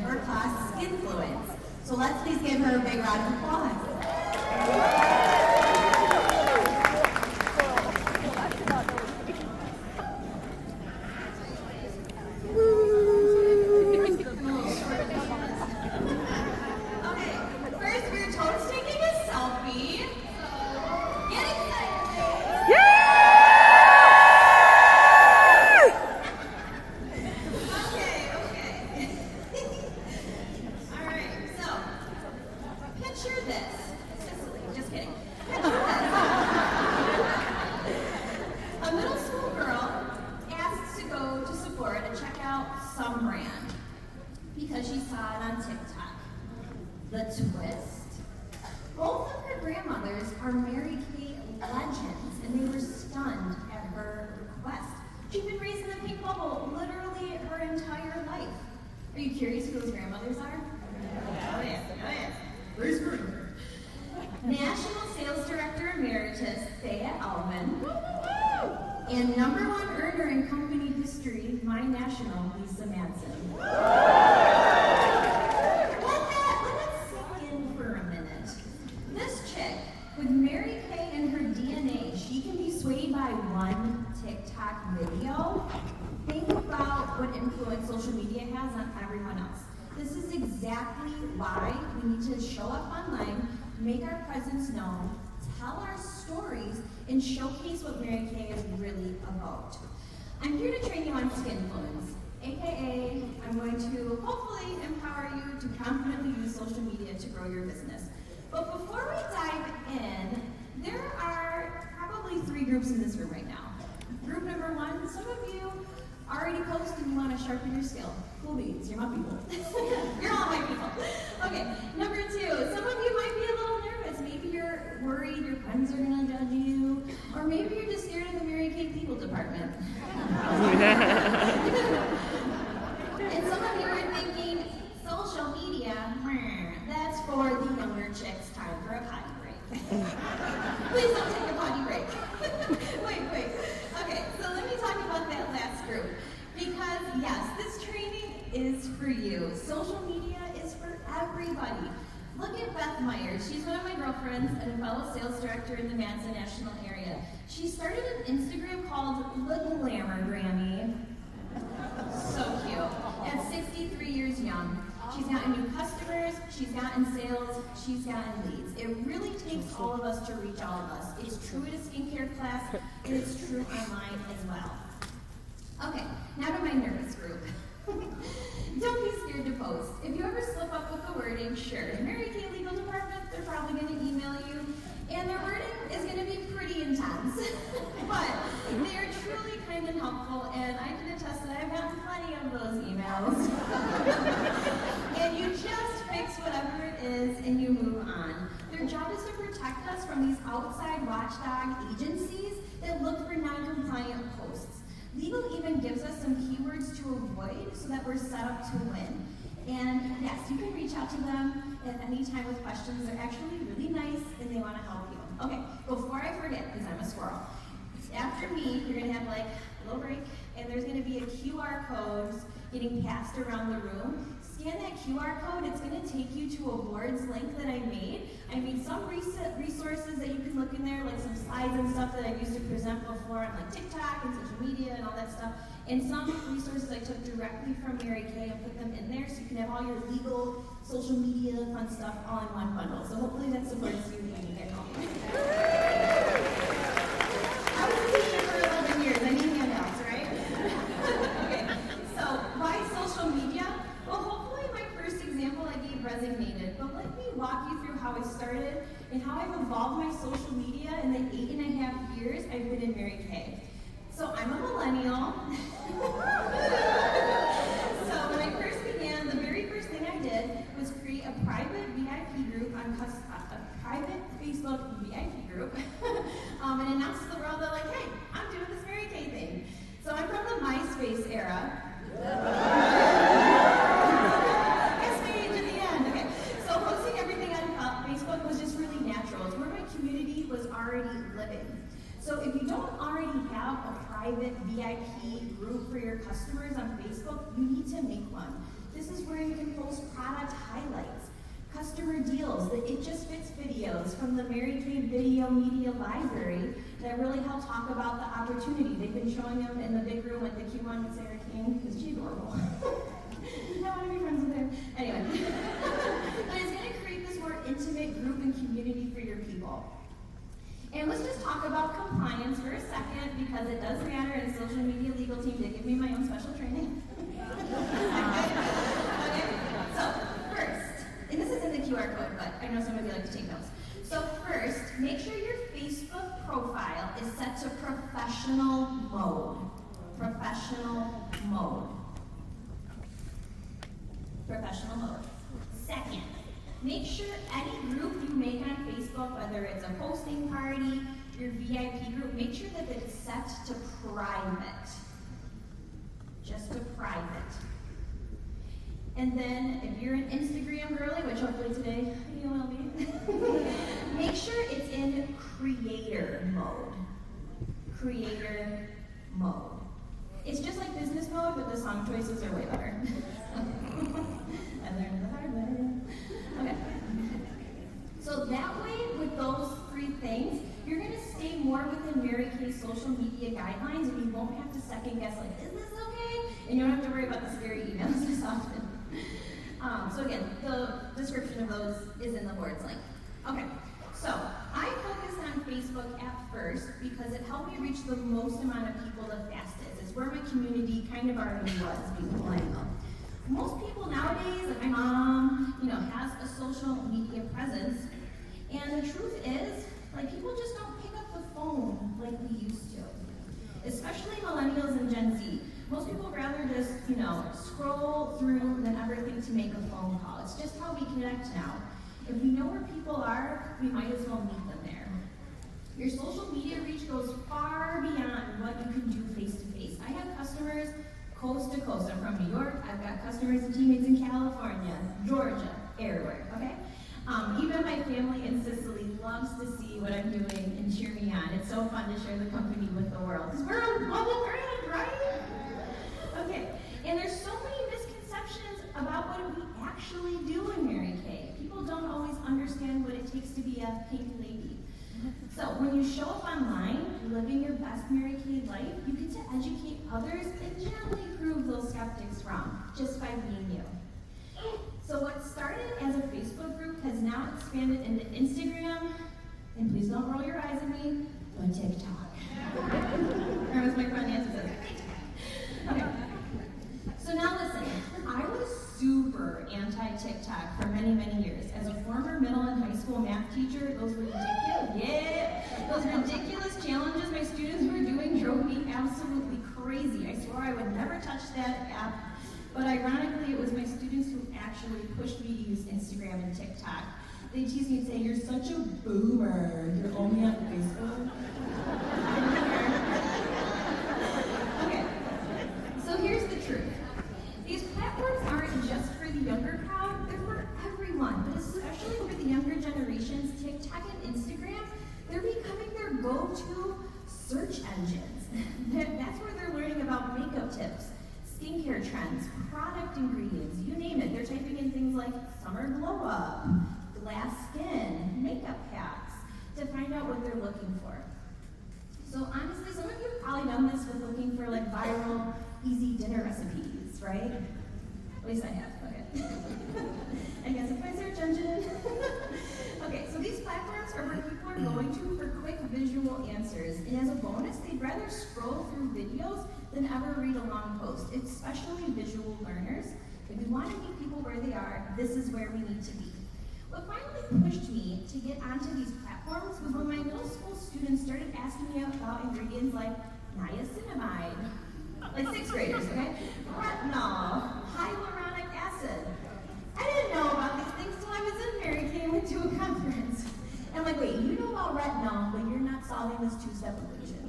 her class, Skinfluence. So let's please give her a big round of applause. Because she saw it on TikTok. The twist? Both of her grandmothers are Mary Kay legends, and they were stunned at her request. She'd been raised in the pink bubble literally her entire life. Are you curious who those grandmothers are? Oh yeah. Where's her? National Sales Director Emeritus Thea Allman, and #1 earner in company history, my national Lisa Manson. Let that sink in for a minute. This chick, with Mary Kay in her DNA, she can be swayed by one TikTok video. Think about what influence social media has on everyone else. This is exactly why we need to show up online, make our presence known, tell our stories, and showcase what Mary Kay is really about. I'm here to train you on Skinfluence, aka I'm going to hopefully empower you to confidently use social media to grow your business. But before we dive in, there are probably 3 groups in this room right now. Group number 1, some of you already post and you want to sharpen your skill. Cool beans, you're my people. You're all my people. Okay, number 2, some of you might be a little nervous. Maybe you're worried your friends are going to judge you, or maybe you're just scared of the Mary Kay people department. And some of you are thinking, social media, that's for the younger chicks, time for a potty break. Please don't take a potty break. Wait. Okay, so let me talk about that last group. Because yes, this training is for you. Social media is for everybody. Look at Beth Myers. She's one of my girlfriends and a fellow sales director in the Madison National area. She started an Instagram called The Glamour Granny. So cute. At 63 years young. She's gotten new customers, she's gotten sales, she's gotten leads. It really takes all of us to reach all of us. It's true at a skincare class, and it's true online as well. Okay, now to my nervous group. Don't be scared to post. If you ever slip up with the wording, sure, Mary Kay Legal Department, they're probably going to email you, and their wording is going to be pretty intense. But they are truly kind and helpful, and I can attest that I've gotten plenty of those emails. And you just fix whatever it is and you move on. Their job is to protect us from these outside watchdog agencies that look for non-compliant posts. Legal even gives us some keywords to avoid so that we're set up to win. And yes, you can reach out to them at any time with questions. They're actually really nice and they want to help you. Okay, before I forget, because I'm a squirrel, after me, you're going to have like a little break, and there's going to be a QR code getting passed around the room. Scan that QR code, it's going to take you to a boards link that I made. I made some resources that you can look in there, like some slides and stuff that I used to present before on like TikTok and social media and all that stuff. And some resources I took directly from Mary Kay and put them in there so you can have all your legal, social media, fun stuff all in one bundle. So hopefully that supports you when you get home. I was a teacher for 11 years. I need handouts, right? Okay, so why social media? Well, hopefully my first example I gave resonated, but let me walk you through how I started and how I've evolved my social media in the 8.5 years I've been in Mary Kay. So I'm a millennial. So when I first began, the very first thing I did was create a private VIP group on a private Facebook VIP group and announce to the world that like, hey, I'm doing this Mary Kay thing. So I'm from the MySpace era. It's me to the end. Okay. So posting everything on Facebook was just really natural. It's where my community was already living. So if you don't already have a private VIP group for your customers on Facebook, you need to make one. This is where you can post product highlights, customer deals, the It Just Fits videos from the Mary Kay Video Media Library that really help talk about the opportunity. They've been showing them in the big room with the Q1 with Sarah King, because she's adorable. I want to be friends with her. Anyway. But it's going to create this more intimate group and community for your people. And let's just talk about compliance for a second, because it does matter, and social media legal team did give me my own special training. Okay, so first, and this is in the QR code, but I know some of you like to take notes. So first, make sure your Facebook profile is set to professional mode. Professional mode. Professional mode. Second, make sure any group you make on Facebook, whether it's a posting party, your VIP group, make sure that it's set to private. Just to private. And then, if you're an Instagram girly, which hopefully today you will be, make sure it's in creator mode. Creator mode. It's just like business mode, but the song choices are way better. I learned the hard way. Okay. So that way, with those three things, you're going to stay more within Mary Kay's social media guidelines, and you won't have to second guess, like, is this okay? And you don't have to worry about the scary emails as often. So again, the description of those is in the boards link. Okay, so I focused on Facebook at first because it helped me reach the most amount of people the fastest. It's where my community kind of already was being millennial. Most people nowadays, like my mom, has a social media presence, and the truth is, like, people just don't pick up the phone like we used to. Especially millennials and Gen Z. Most people rather just, scroll through than ever think to make a phone call. It's just how we connect now. If we know where people are, we might as well meet them there. Your social media reach goes far beyond what you can do face-to-face. I have customers coast to coast. I'm from New York. I've got customers and teammates in California, Georgia, everywhere, okay? Even my family in Sicily loves to see what I'm doing and cheer me on. It's so fun to share the company with the world, because we're on global brand, right? Okay, and there's so many misconceptions about what we actually do in Mary Kay. People don't always understand what it takes to be a pink lady. So when you show up online, living your best Mary Kay life, you get to educate others and gently prove those skeptics wrong, just by being you. So what started as a Facebook group has now expanded into Instagram, and please don't roll your eyes at me, but TikTok. Or as my friend Nancy says, TikTok. Okay. So now listen, I was super anti-TikTok for many, many years. As a former middle and high school math teacher, those ridiculous challenges my students were doing drove me absolutely crazy. I swore I would never touch that app. But ironically, it was my students who actually pushed me to use Instagram and TikTok. They tease me and say, "You're such a boomer. You're only on Facebook." Okay, so here's the truth. These platforms aren't just for the younger crowd, they're for everyone, but especially for the younger generations. TikTok and Instagram, they're becoming their go-to search engines. That's where they're learning about makeup tips, skincare trends, product ingredients, you name it. They're typing in things like summer glow up, glass skin, makeup hacks, to find out what they're looking for. So honestly, some of you have probably done this with looking for like viral, easy dinner recipes, right? At least I have, okay. I guess it's my search engine. Okay, so these platforms are where people are going to for quick visual answers. And as a bonus, they'd rather scroll through videos than ever read a long post, especially visual learners. If we want to meet people where they are, this is where we need to be. What finally pushed me to get onto these platforms was when my middle school students started asking me about ingredients like niacinamide, like sixth graders, okay? Retinol, hyaluronic acid. I didn't know about these things till I was in Mary Kay and went to a conference. And I'm like, wait, you know about retinol, but you're not solving this two-step equation.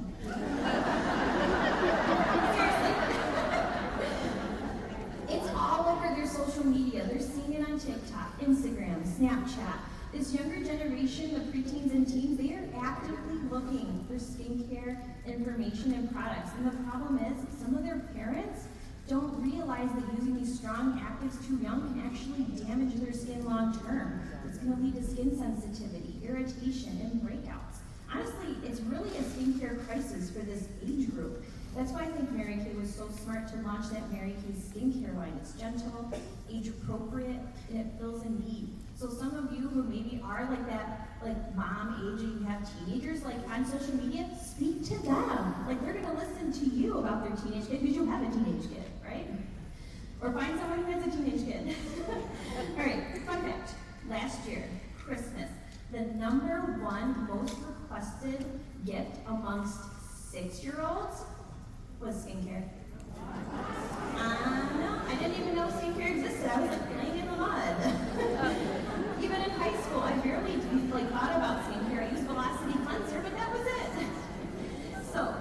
Seriously. It's all over their social media. They're seeing it on TikTok, Instagram, Snapchat. This younger generation of preteens and teens, they are actively looking for skincare information and products. And the problem is, some of their parents don't realize that using these strong actives too young can actually damage their skin long term. It's going to lead to skin sensitivity, irritation, and breakouts. Honestly, it's really a skincare crisis for this age group. That's why I think Mary Kay was so smart to launch that Mary Kay skincare line. It's gentle, age appropriate, and it fills a need. So some of you who maybe are like that, like mom age and you have teenagers, like on social media, speak to them. Like they're gonna listen to you about their teenage kid because you have a teenage kid, right? Or find someone who has a teenage kid. All right, fun fact. Last year, Christmas, the #1 most requested gift amongst 6-year-olds was skincare. No, I didn't even know skincare existed. I was like playing in the mud. Even in high school, I barely thought about skincare. I used Velocity Cleanser, but that was it. So,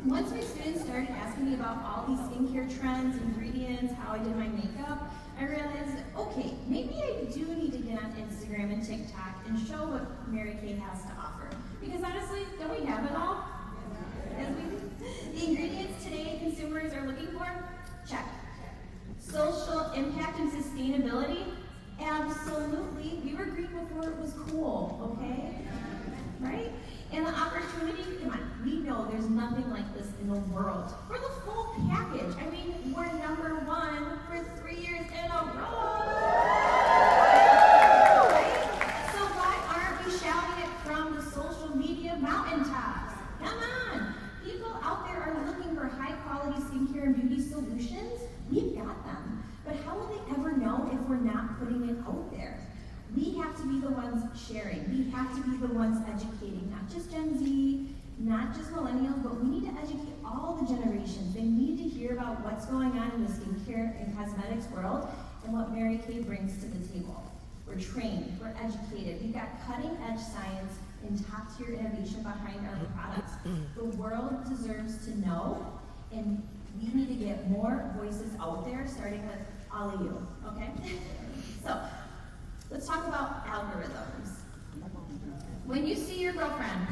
once my students started asking me about all these skincare trends, ingredients, how I did my makeup, I realized, okay, maybe I do need to get on Instagram and TikTok and show what Mary Kay has to offer. Because honestly, don't we have it all? Yes, we do. The ingredients today consumers are looking for? Check. Social impact and sustainability? Absolutely. We were green before it was cool, okay? Right? And the opportunity, come on, we know there's nothing like this in the world. We're the full package. I mean, we're #1 for 3 years in a row. Right? So why aren't we shouting it from the social media mountaintops? Come on. People out there are looking for high quality skincare and beauty solutions. We've got them. But how will they ever know if we're not putting it out there? We have to be the ones sharing. We have to be the ones educating, not just Gen Z, not just millennials, but we need to educate all the generations. They need to hear about what's going on in the skincare and cosmetics world and what Mary Kay brings to the table. We're trained, we're educated, we've got cutting edge science and top tier innovation behind our products. The world deserves to know, and we need to get more voices out there, starting with all of you, okay? So, let's talk about algorithms. When you see your girlfriend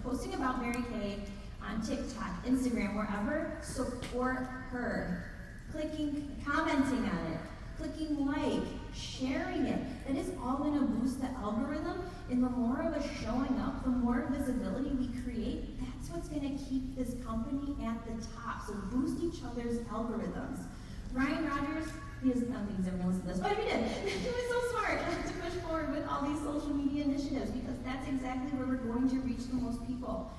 posting about Mary Kay on TikTok, Instagram, wherever, support her. Commenting on it, clicking like, sharing it. That is all going to boost the algorithm, and the more of us showing up, the more visibility we create, that's what's going to keep this company at the top. So boost each other's algorithms. Ryan Rogers, he doesn't think he's ever going to listen to this, but if he did, he was so smart to push forward with all these social media initiatives because that's exactly where we're going to reach the most people.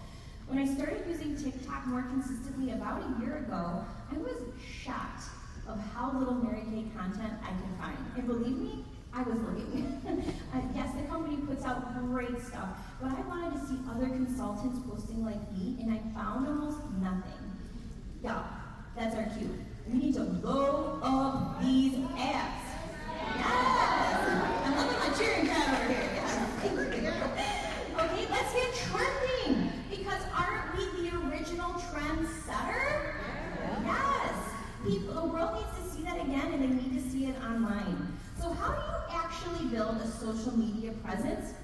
When I started using TikTok more consistently about a year ago, I was shocked of how little Mary Kay content I could find. And believe me, I was looking. Yes, the company puts out great stuff, but I wanted to see other consultants posting like me, and I found almost nothing. Yeah, that's our cue. We need to blow up these apps. Yes! I'm loving my cheering crowd over here. Yes. Okay, let's get trending. Because aren't we the original trendsetter? Yes. The world needs to see that again, and they need to see it online. So how do you actually build a social media presence?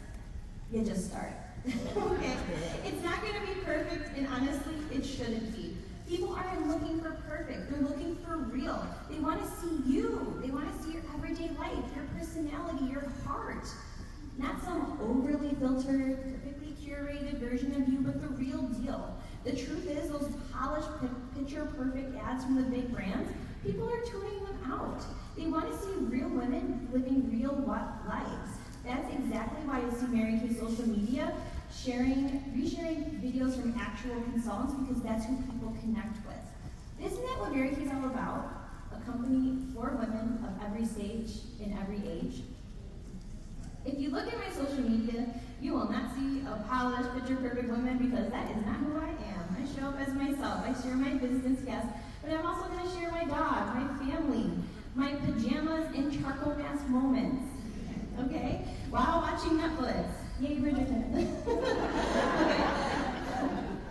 You just start. Okay? It's not going to be perfect, and honestly, it shouldn't be. People aren't looking for perfect. They're looking for real. They want to see you. They want to see your everyday life, your personality, your heart. Not some overly filtered, perfectly curated version of you, but the real deal. The truth is, those polished, picture-perfect ads from the big brands, people are tuning them out. They want to see real women living real lives. That's exactly why you see Mary Kay social media resharing videos from actual consultants, because that's who people connect with. Isn't that what Mary Kay is all about? A company for women of every stage and every age. If you look at my social media, you will not see a polished, picture-perfect woman, because that is not who I am. I show up as myself. I share my business, yes, but I'm also going to share my dog, my family, my pajamas and charcoal mask moments, okay? While watching Netflix. Yay, Bridgerton. Okay.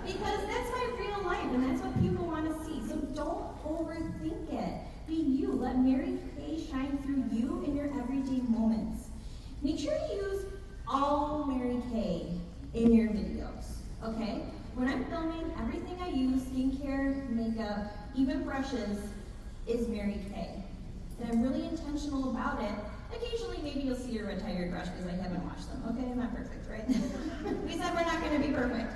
Because that's my real life, and that's what people want to see. So don't overthink it. Be you. Let Mary Kay shine through you in your everyday moments. Make sure you use all Mary Kay in your videos, okay? When I'm filming, everything I use, skincare, makeup, even brushes is Mary Kay. And I'm really intentional about it. Occasionally, maybe you'll see a retired brush because I haven't washed them. Okay, I'm not perfect, right? We said we're not going to be perfect.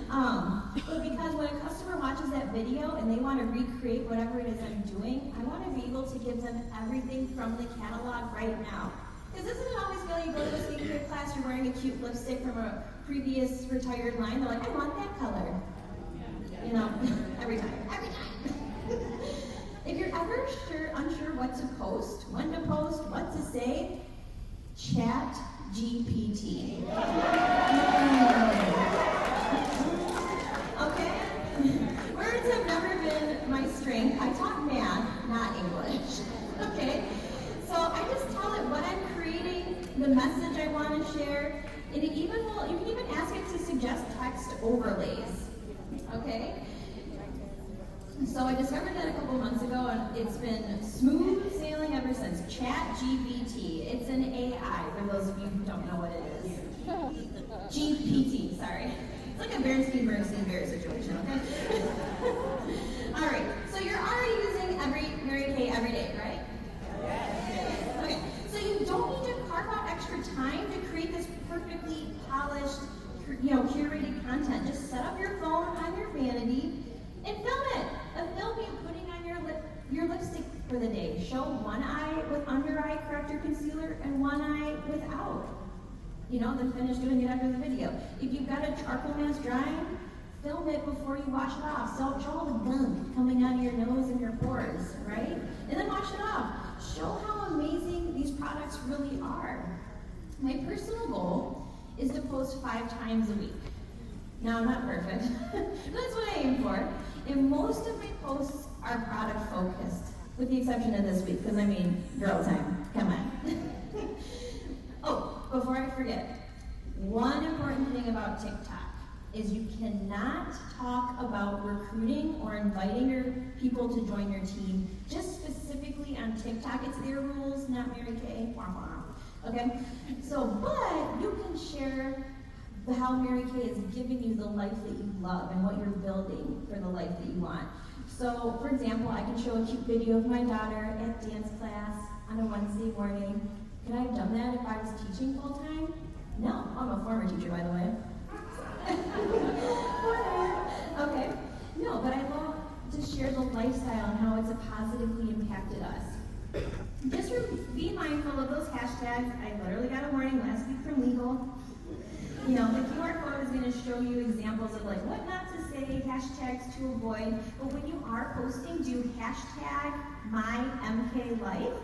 But because when a customer watches that video and they want to recreate whatever it is I'm doing, I want to be able to give them everything from the catalog right now. Because isn't it always feel you go to a skincare class, you're wearing a cute lipstick from a previous retired line, they're like, I want that color. You know, every time. If you're ever unsure what to post, when to post, what to say, chat GPT. Okay? Words have never been my strength. I taught math, not English. Okay? So I just tell it what I'm creating, the message I want to share, and you can even ask it to suggest text overlays. Okay? So I discovered that a couple months ago, and it's been smooth sailing ever since. ChatGPT. It's an AI, for those of you who don't know what it is. GPT, sorry. It's like a Bernstein-Bear situation, okay? All right, so you're already using Mary Kay every day, right? Okay, so you don't need to carve out extra time to create this perfectly polished, curated content. Just set up your phone on your vanity and film it. A film you putting on your lipstick for the day. Show one eye with under eye corrector concealer and one eye without. Then finish doing it after the video. If you've got a charcoal mask drying, film it before you wash it off. So show all the gunk coming out of your nose and your pores, right? And then wash it off. Show how amazing these products really are. My personal goal is to post 5 times a week. Now, I'm not perfect. That's what I aim for. And most of my posts are product focused, with the exception of this week, because girl time, come on. Oh, before I forget, one important thing about TikTok is you cannot talk about recruiting or inviting your people to join your team just specifically on TikTok. It's their rules, not Mary Kay. Wah, wah. Okay? So, but you can share how Mary Kay is giving you the life that you love and what you're building for the life that you want. So, for example, I can show a cute video of my daughter at dance class on a Wednesday morning. Could I have done that if I was teaching full time? No, I'm a former teacher, by the way. Okay. No, but I love to share the lifestyle and how it's positively impacted us. Just be mindful of those hashtags. I literally got a warning last week from legal. The QR code is going to show you examples of what not to say, hashtags to avoid. But when you are posting, do hashtag MyMKLife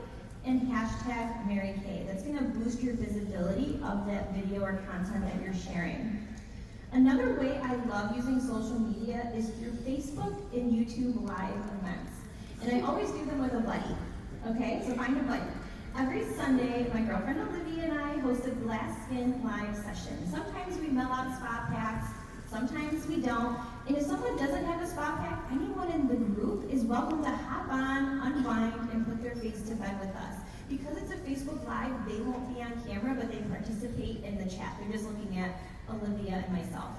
and hashtag Mary Kay. That's going to boost your visibility of that video or content that you're sharing. Another way I love using social media is through Facebook and YouTube live events. And I always do them with a buddy. Okay, so find a buddy. Every Sunday, my girlfriend Olivia and I host a Glass Skin live session. Sometimes we mail out spa packs, sometimes we don't. And if someone doesn't have a spa pack, anyone in the group is welcome to hop on, unwind, and put their face to bed with us. Because it's a Facebook Live, they won't be on camera, but they participate in the chat. They're just looking at Olivia and myself.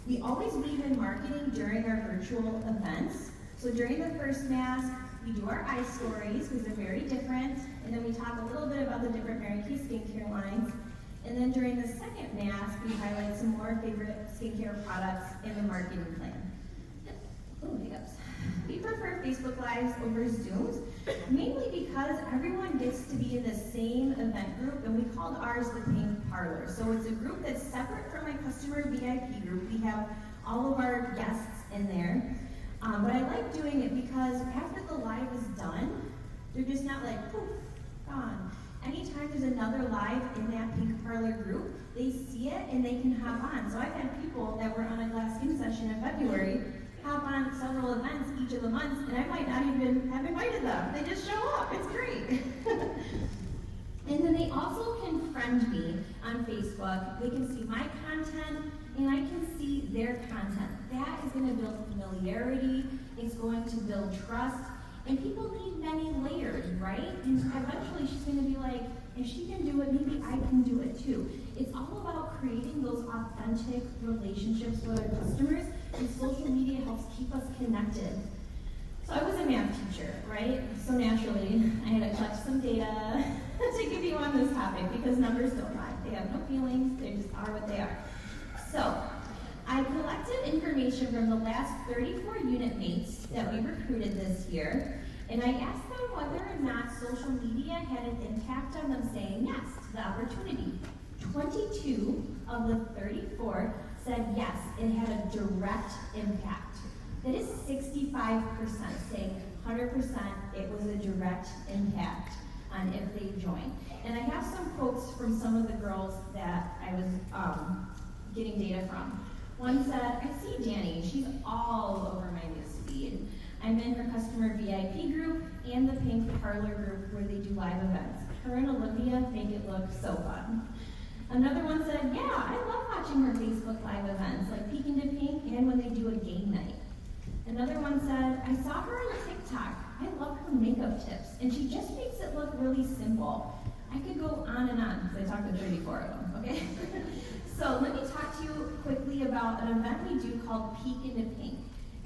We always weave in marketing during our virtual events. So during the first mask, we do our eye stories because they're very different, and then we talk a little bit about the different Mary Kay skincare lines. And then during the second mask, we highlight some more favorite skincare products in the marketing plan. Oh, hiccups. We prefer Facebook Lives over Zooms, mainly because everyone gets to be in the same event group, and we called ours the Pink Parlor. So it's a group that's separate from my customer VIP group. We have all of our guests in there. But I like doing it because after the live is done, they're just not like, poof, gone. Anytime there's another live in that Pink Parlor group, they see it and they can hop on. So I've had people that were on a Glass Skin session in February hop on several events each of the months, and I might not even have invited them. They just show up. It's great. And then they also can friend me on Facebook. They can see my content, and I can see their content. That is going to build familiarity. It's going to build trust. And people need many layers, right? And eventually she's going to be like, if she can do it, maybe I can do it too. It's all about creating those authentic relationships with our customers, and social media helps keep us connected. So I was a math teacher, right? So naturally, I had to collect some data to give you on this topic because numbers don't lie. They have no feelings, they just are what they are. So I collected information from the last 34 unit mates that we recruited this year, and I asked them whether or not social media had an impact on them saying yes to the opportunity. 22 of the 34 said yes, it had a direct impact. That is 65% saying 100% it was a direct impact on if they joined. And I have some quotes from some of the girls that I was getting data from. One said, I see Dani, she's all over my newsfeed. I'm in her customer VIP group and the Pink Parlor group where they do live events. Her and Olivia make it look so fun. Another one said, yeah, I love watching her Facebook live events, like Peek into Pink and when they do a game night. Another one said, I saw her on TikTok. I love her makeup tips, and she just makes it look really simple. I could go on and on, because I talked to 34 of them, okay? So let me talk to you quickly about an event we do called Peek into Pink.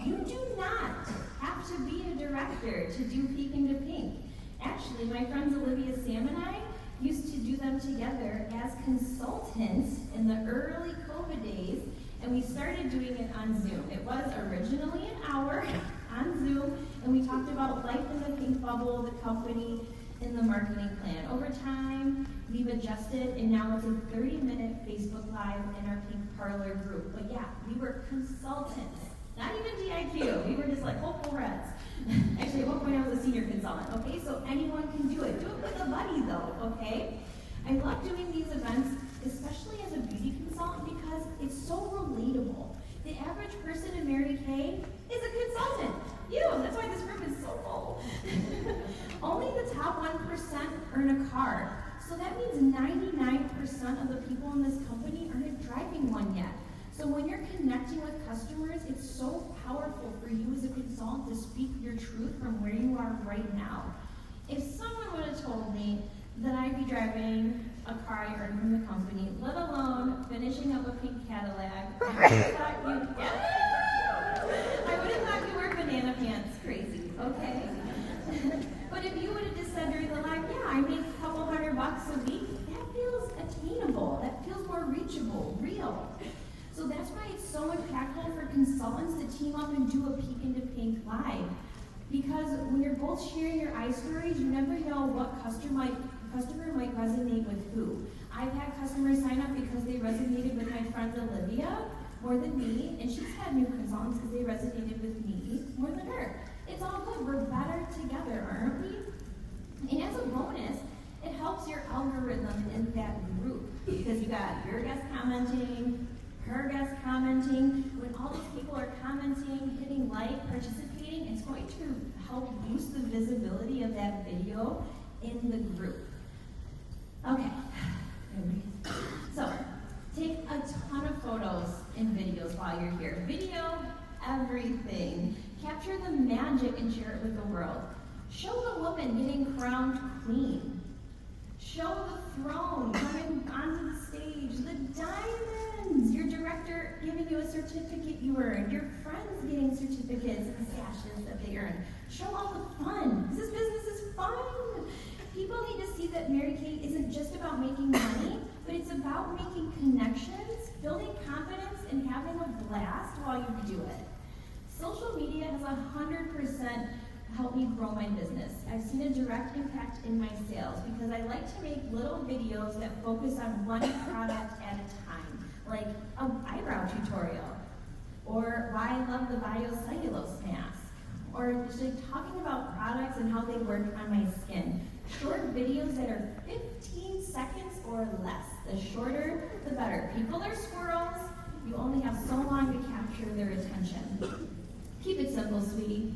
You do not have to be a director to do Peek into Pink. Actually, my friends Olivia, Sam, and I used to do them together as consultants in the early COVID days, and we started doing it on Zoom. It was originally an hour on Zoom, and we talked about life in the pink bubble, the company, and the marketing plan. Over time, we've adjusted, and now it's a 30-minute Facebook Live in our Pink Parlor group. But yeah, we were consultants, not even DIQ. We were just like hopeful reds. Actually, at one point I was a senior consultant, okay? So anyone can do it. Do it with a buddy, though, okay? I love doing these events, especially as a beauty consultant, because it's so relatable. The average person in Mary Kay is a consultant. You, that's why this room is so full. Only the top 1% earn a car. So that means 99% of the people in this company aren't driving one yet. So when you're connecting with customers, it's so powerful for you as a consultant to speak your truth from where you are right now. If someone would have told me that I'd be driving a car I earned from the company, let alone finishing up a pink Cadillac, I would have thought you were banana pants crazy, okay? But if you would have just said during the live, yeah, I make a couple $100 a week, that feels attainable, that feels more reachable, real. So that's why it's so impactful for consultants to team up and do a Peek into Pink live. Because when you're both sharing your eye stories, you never know what customer might resonate with who. I've had customers sign up because they resonated with my friend Olivia more than me, and she's had new consultants because they resonated with me more than her. It's all good. We're better together, aren't we? And as a bonus, it helps your algorithm in that group because you got your guest commenting, her guest commenting. When all these people are commenting, hitting like, participating, it's going to help boost the visibility of that video in the group. Okay, so take a ton of photos and videos while you're here. Video everything. Capture the magic and share it with the world. Show the woman getting crowned queen. Show the throne coming onto the stage, the diamonds, your director giving you a certificate you earned, your friends getting certificates and sashes that they earned. Show all the fun. This business is fun. People need to see that Mary Kay isn't just about making money, but it's about making connections, building confidence, and having a blast while you do it. Social media has 100% helped me grow my business. I've seen a direct impact in my sales because I like to make little videos that focus on one product at a time, like an eyebrow tutorial, or why I love the biocellulose mask, or just like talking about products and how they work on my skin. Short videos that are 15 seconds or less. The shorter, the better. People are squirrels. You only have so long to capture their attention. Keep it simple, sweetie.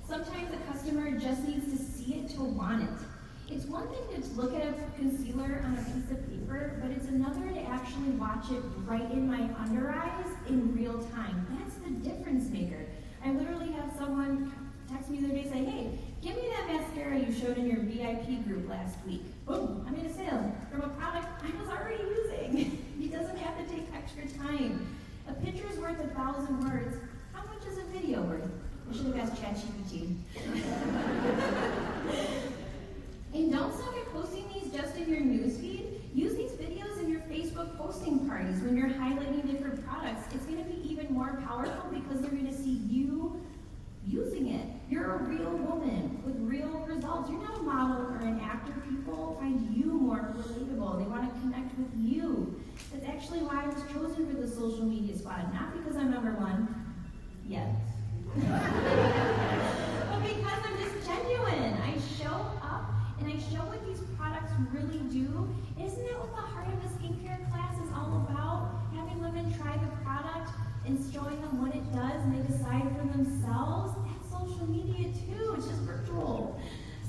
Sometimes a customer just needs to see it to want it. It's one thing to look at a concealer on a piece of paper, but it's another to actually watch it right in my under eyes in real time. That's the difference maker. I literally have someone text me the other day say, hey, give me that mascara you showed in your VIP group last week. Boom, I made a sale from a product I was already using. It doesn't have to take extra time. A picture's worth 1,000 words. How much is a video worth? I should have asked ChatGPT. And don't stop at posting these just in your newsfeed. Use these videos in your Facebook posting parties when you're highlighting different products. It's going to be even more powerful because they're going to see you using it. You're a real woman with real results. You're not a model or an actor. People find you more relatable. They want to connect with you. That's actually why I was chosen for the social media squad, not because I'm number one yet. But because I'm just genuine. I show up and I show what these products really do. Isn't that what the heart of a skincare class is all about? Having women try the product and showing them what it does and they decide for themselves. That's social media too. It's just virtual.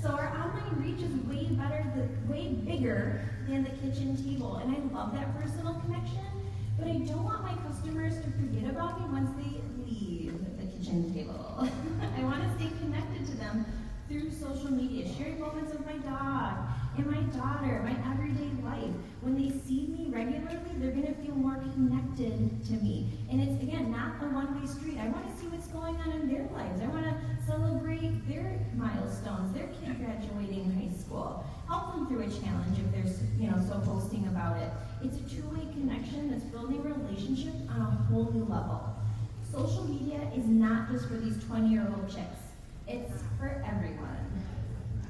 So our online reach is way bigger than the kitchen table. And I love that personal connection, but I don't want my customers to forget about me once they leave the kitchen table. I want to stay connected to them through social media, sharing moments of my dog and my daughter, my everyday life. When they see me regularly, they're going to feel more connected to me. And it's, again, not a one-way street. I want to see what's going on in their lives. I want to celebrate their milestones, their kid graduating high school. Help them through a challenge if they're, so posting about it. It's a two-way connection that's building relationships on a whole new level. Social media is not just for these 20-year-old chicks. It's for everyone.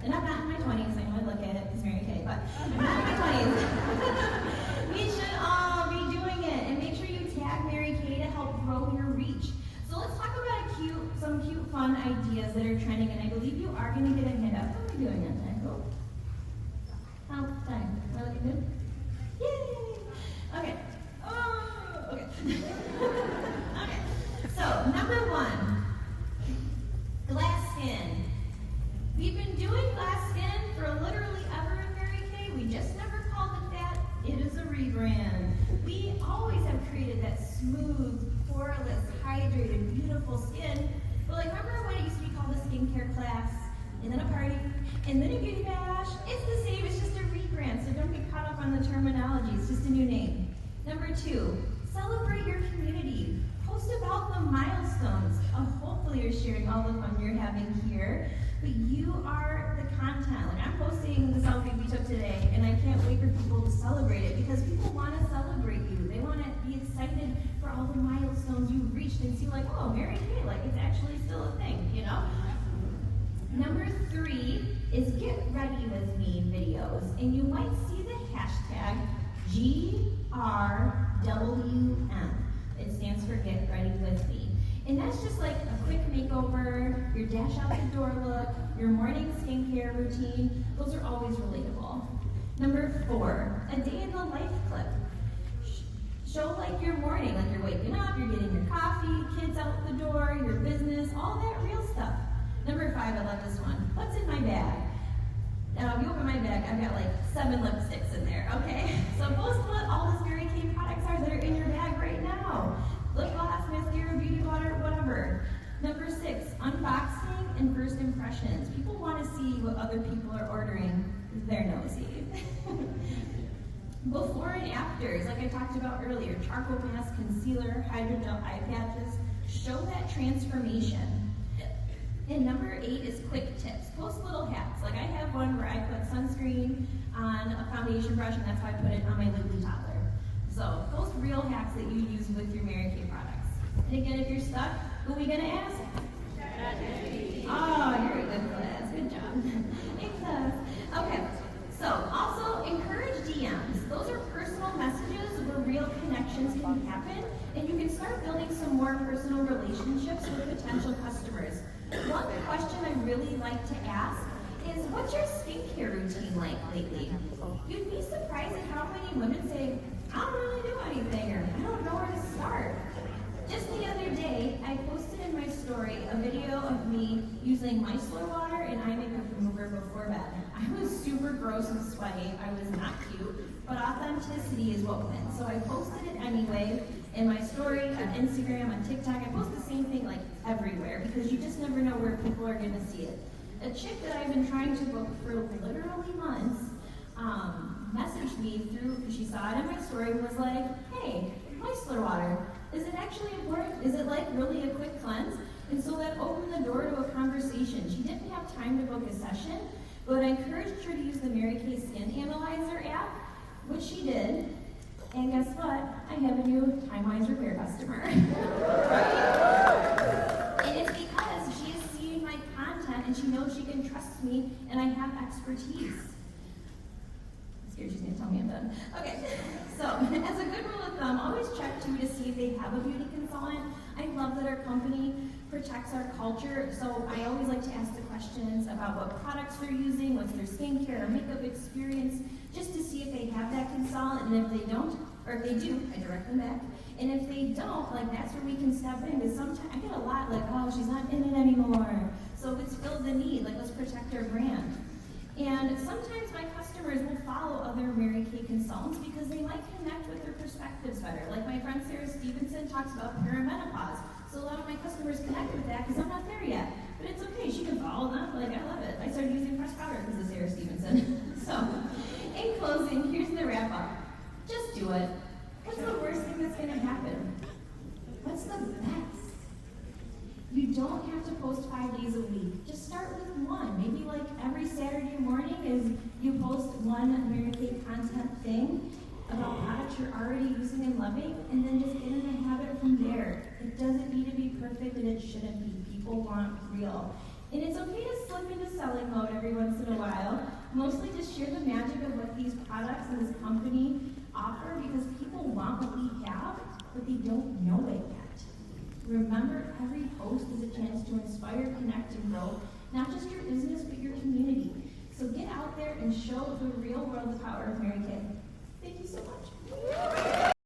And I'm not in my 20s, I know I look at it as Mary Kay, but I'm not in my 20s. We should all be doing it, and make sure you tag Mary Kay to help grow your reach. So let's talk about some cute, fun ideas that are trending, and I believe you are going to get a hand up. How are we doing on time? How time? Am I looking good? Yay! Okay. Oh, okay. Okay. So, number one, glass skin. We've been doing glass skin for literally ever in Mary Kay. We just never called it that. It is a rebrand. We always have created that smooth, poreless, hydrated, beautiful skin. But remember when it used to be called a skincare class, and then a party, and then a beauty bash? It's the same, it's just a rebrand, so don't get caught up on the terminology. It's just a new name. Number two, celebrate your community. Post about the milestones. Hopefully you're sharing all the fun you're having here, but you are the content. I'm posting the selfie we took today, and I can't wait for people to celebrate it because people want to celebrate you. They want to be excited for all the milestones you've reached and see oh, Mary Kay, it's actually still a thing, Number three is get ready with me videos, and you might see the hashtag GRWM. It stands for Get Ready With Me. And that's just a quick makeover, your dash out the door look, your morning skincare routine. Those are always relatable. Number four, a day in the life clip. Show your morning, you're waking up, you're getting your coffee, kids out the door, your business, all that real stuff. Number five, I love this one. What's in my bag? Now, if you open my bag, I've got 7 lipsticks in there, okay? So post what all those Mary Kay products are that are in your bag right now. Lip gloss, mascara, beauty water, whatever. Number 6, unboxing and first impressions. People want to see what other people are ordering because they're nosy. Before and afters, like I talked about earlier, charcoal mask, concealer, hydrogel eye patches, show that transformation. And number 8 is quick tips. Post little hacks. I have one where I put sunscreen on a foundation brush, and that's how I put it on my Wiggly toddler. So post real hacks that you use with your Mary Kay products. And again, if you're stuck, who are we gonna ask? Oh, you're a good class. Good job. A class. Okay. So also encourage DMs. Those are personal messages where real connections can happen, and you can start building some more personal relationships with potential customers. One question I really like to ask is, what's your skincare routine like lately? You'd be surprised at how many women say, I don't really do anything, or I don't know where to start. Just the other day, I posted in my story a video of me using micellar water and eye makeup remover before bed. I was super gross and sweaty. I was not cute, but authenticity is what wins. So I posted it anyway in my story, on Instagram, on TikTok. I post the same thing everywhere because you just never know where people are going to see it. A chick that I've been trying to book for literally months messaged me through, because she saw it in my story, and was like, hey, micellar water, is it actually important? Is it really a quick cleanse? And so that opened the door to a conversation. She didn't have time to book a session, but I encouraged her to use the Mary Kay Skin Analyzer app, which she did. And guess what? I have a new time-wise repair customer. And it's because she is seeing my content and she knows she can trust me and I have expertise. I'm scared she's gonna tell me I'm done. Okay, so as a good rule of thumb, always check too to see if they have a beauty consultant. I love that our company protects our culture, so I always like to ask the questions about what products they're using, what's their skincare or makeup experience, just to see if they have that consultant, and if they don't, or if they do, I direct them back. And if they don't, like that's where we can step in, because sometimes I get a lot like, oh, she's not in it anymore. So if it's filled the need, like let's protect our brand. And sometimes my customers will follow other Mary Kay consultants because they might connect with their perspectives better. Like my friend Sarah Stevenson talks about perimenopause. So a lot of my customers connect with that because I'm not there yet. But it's okay, she can follow them. Like, I love it. I started using pressed powder because of Sarah Stevenson. So, in closing, here's the wrap up. Just do it. What's the worst thing that's going to happen? What's the best? You don't have to post 5 days a week. Just start with one. Maybe like every Saturday morning is you post one Mary Kay content thing about products you're already using and loving, and then just get in the habit from there. It doesn't need to be perfect, and it shouldn't be. People want real. And it's okay to slip into selling mode every once in a while. Mostly just share the magic of what these products and this company offer, because people want what we have, but they don't know it yet. Remember, every post is a chance to inspire, connect, and grow, not just your business, but your community. So get out there and show the real world the power of Mary Kay. Thank you so much.